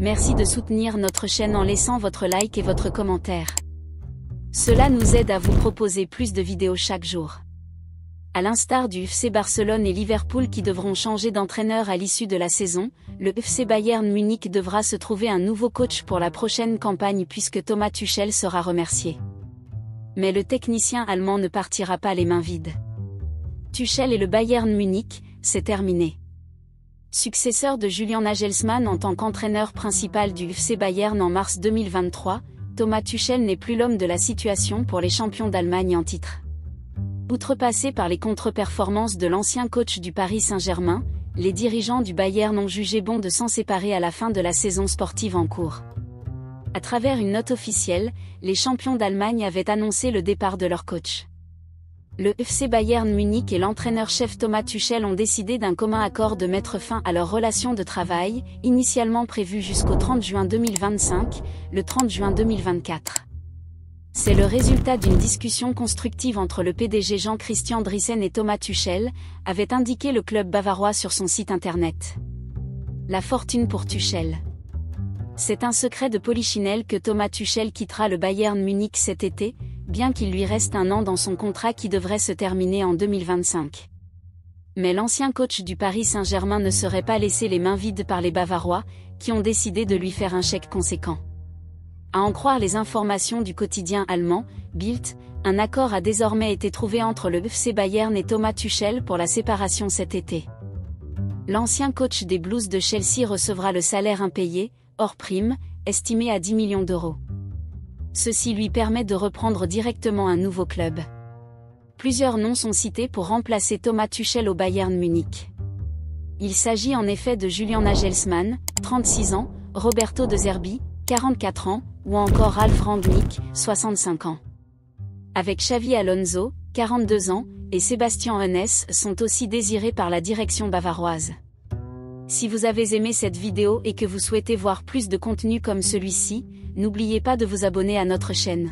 Merci de soutenir notre chaîne en laissant votre like et votre commentaire. Cela nous aide à vous proposer plus de vidéos chaque jour. À l'instar du FC Barcelone et Liverpool qui devront changer d'entraîneur à l'issue de la saison, le FC Bayern Munich devra se trouver un nouveau coach pour la prochaine campagne puisque Thomas Tuchel sera remercié. Mais le technicien allemand ne partira pas les mains vides. Tuchel et le Bayern Munich, c'est terminé. Successeur de Julian Nagelsmann en tant qu'entraîneur principal du FC Bayern en mars 2023, Thomas Tuchel n'est plus l'homme de la situation pour les champions d'Allemagne en titre. Outrepassés par les contre-performances de l'ancien coach du Paris Saint-Germain, les dirigeants du Bayern ont jugé bon de s'en séparer à la fin de la saison sportive en cours. À travers une note officielle, les champions d'Allemagne avaient annoncé le départ de leur coach. Le FC Bayern Munich et l'entraîneur-chef Thomas Tuchel ont décidé d'un commun accord de mettre fin à leur relation de travail, initialement prévue jusqu'au 30 juin 2025, le 30 juin 2024. C'est le résultat d'une discussion constructive entre le PDG Jean-Christian Driesen et Thomas Tuchel, avait indiqué le club bavarois sur son site internet. La fortune pour Tuchel. C'est un secret de polichinelle que Thomas Tuchel quittera le Bayern Munich cet été, bien qu'il lui reste un an dans son contrat qui devrait se terminer en 2025. Mais l'ancien coach du Paris Saint-Germain ne serait pas laissé les mains vides par les Bavarois, qui ont décidé de lui faire un chèque conséquent. À en croire les informations du quotidien allemand, Bild, un accord a désormais été trouvé entre le FC Bayern et Thomas Tuchel pour la séparation cet été. L'ancien coach des Blues de Chelsea recevra le salaire impayé, hors prime, estimé à 10 millions d'euros. Ceci lui permet de reprendre directement un nouveau club. Plusieurs noms sont cités pour remplacer Thomas Tuchel au Bayern Munich. Il s'agit en effet de Julian Nagelsmann, 36 ans, Roberto De Zerbi, 44 ans, ou encore Ralf Rangnick, 65 ans. Avec Xavi Alonso, 42 ans, et Sébastien Hoeneß sont aussi désirés par la direction bavaroise. Si vous avez aimé cette vidéo et que vous souhaitez voir plus de contenu comme celui-ci, n'oubliez pas de vous abonner à notre chaîne.